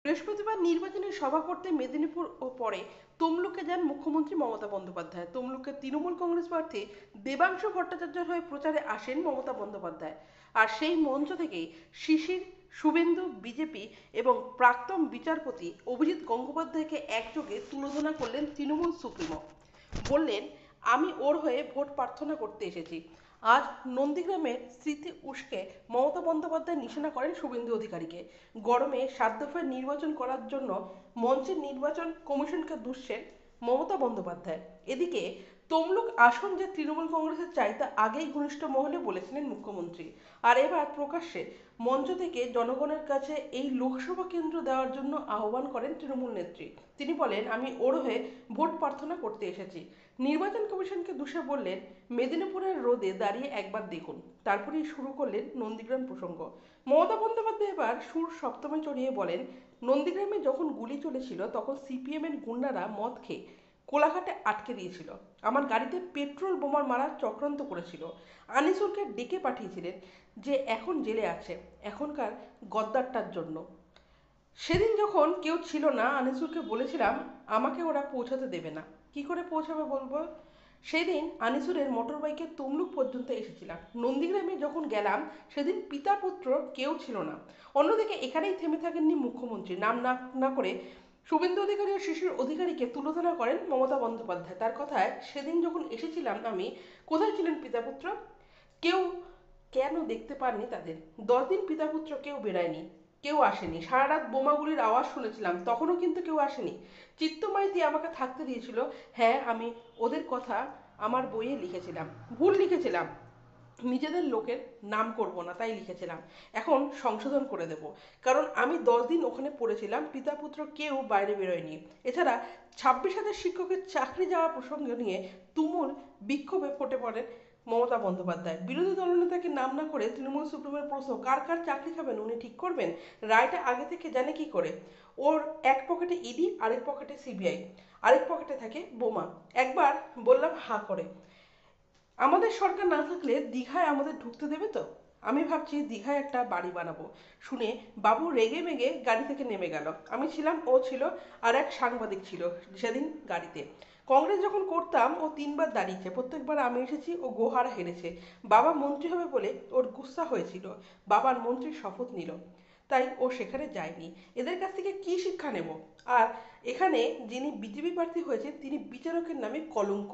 বৃহস্পতিবার নির্বাচনী সভা করতে মেদিনীপুর ও পরে তমলুকে যান মুখ্যমন্ত্রী মমতা বন্দ্যোপাধ্যায়। তমলুকের তৃণমূল কংগ্রেস প্রার্থী দেবাংশু ভট্টাচার্যের হয়ে প্রচারে আসেন মমতা বন্দ্যোপাধ্যায়। আর সেই মঞ্চ থেকেই শিশির, শুভেন্দু, বিজেপি এবং প্রাক্তন বিচারপতি অভিজিৎ গঙ্গোপাধ্যায়কে একযোগে তুলোধনা করলেন তৃণমূল সুপ্রিমো। বললেন, আমি ওর হয়ে ভোট প্রার্থনা করতে এসেছি। আজ নন্দীগ্রামের স্মৃতি উস্কে মমতা বন্দ্যোপাধ্যায় নিশানা করেন শুভেন্দু অধিকারীকে। গরমে 7 দফার নির্বাচন করার জন্য মঞ্চের নির্বাচন কমিশনকে দুষছেন মমতা বন্দ্যোপাধ্যায়। এদিকে তমলুক আসন যে তৃণমূল কংগ্রেসের চাই তা আগেই ঘনিষ্ঠ মহলে বলেছিলেন মুখ্যমন্ত্রী। আর এবার প্রকাশ্যে মঞ্চ থেকে জনগণের কাছে এই লোকসভা কেন্দ্র দেওয়ার জন্য আহ্বান করেন তৃণমূল নেত্রী। তিনি বলেন, আমি ওর হয়ে ভোট প্রার্থনা করতে এসেছি। নির্বাচন কমিশনকে দুষে বললেন, মেদিনীপুরের রোদে দাঁড়িয়ে একবার দেখুন। তারপরেই শুরু করলেন নন্দীগ্রাম প্রসঙ্গ। মমতা বন্দ্যোপাধ্যায় এবার সুর সপ্তমে চড়িয়ে বলেন, নন্দীগ্রামে যখন গুলি চলেছিল তখন সিপিএম এর গুন্ডারা মদ খেয়ে কোলাঘাটে আটকে দিয়েছিল। আমার গাড়িতে পেট্রোল বোমার মারার চক্রান্ত করেছিল। আনিসুরকে ডেকে পাঠিয়েছিলেন, যে এখন জেলে আছে এখনকার গদ্দারটার জন্য। সেদিন যখন কেউ ছিল না, আনিসুরকে বলেছিলাম আমাকে ওরা পৌঁছাতে দেবে না। কি করে পৌঁছাবে বলবো? সেদিন আনিসুরের মোটর বাইকে তমলুক পর্যন্ত এসেছিলাম। নন্দীগ্রামে যখন গেলাম সেদিন পিতা পুত্র কেউ ছিল না। অন্যদিকে এখানেই থেমে থাকেননি মুখ্যমন্ত্রী। নাম না না করে শুভেন্দু অধিকারী ও শিশির অধিকারীকে তুলোধনা করেন মমতা বন্দ্যোপাধ্যায়। তার কথায়, সেদিন যখন এসেছিলাম আমি, কোথায় ছিলেন পিতা পুত্র? কেউ কেন দেখতে পাননি তাদের? 10 দিন পিতা পুত্র কেউ বেরায়নি, কেউ আসেনি। সারা রাত বোমাগুলির আওয়াজ শুনেছিলাম, তখনও কিন্তু কেউ আসেনি। চিত্তমাইতি আমাকে থাকতে দিয়েছিল। হ্যাঁ, আমি ওদের কথা আমার বইয়ে লিখেছিলাম। ভুল লিখেছিলাম, নিজেদের লোকের নাম করব না তাই লিখেছিলাম। এখন সংশোধন করে দেব, কারণ আমি 10 দিন ওখানে পড়েছিলাম, পিতা পুত্র কেউ বাইরে বেরোয়নি। এছাড়া 26,000 শিক্ষকের চাকরি যাওয়া প্রসঙ্গ নিয়ে তুমুল বিক্ষোভে ফটে পড়েন মমতা বন্দ্যোপাধ্যায়। বিরোধী দলনেতাকে নাম না করে তৃণমূল সুপ্রিমোর প্রশ্ন, কার কার চাকরি খাবেন উনি ঠিক করবেন? রায়টা আগে থেকে জানে কি করে? ওর এক পকেটে ইডি, আরেক পকেটে সিবিআই, আরেক পকেটে থাকে বোমা। একবার বললাম হাঁ করে, আমাদের সরকার না থাকলে দীঘায় আমাদের ঢুকতে দেবে তো? আমি ভাবছি দীঘায় একটা বাড়ি বানাবো। শুনে বাবু রেগে মেগে গাড়ি থেকে নেমে গেল। আমি ছিলাম, ও ছিল, আর এক সাংবাদিক ছিল সেদিন গাড়িতে। কংগ্রেস যখন করতাম ও 3বার দাঁড়িয়েছে, প্রত্যেকবার আমি এসেছি ও গোহারা হেরেছে। বাবা মন্ত্রী হবে বলে ওর গুসসা হয়েছিল, বাবার মন্ত্রীর শপথ নিল, তাই ও সেখানে যায়নি। এদের কাছ থেকে কি শিক্ষা নেব? আর এখানে যিনি বিজেপি প্রার্থী হয়েছে তিনি বিচারকের নামে কলঙ্ক।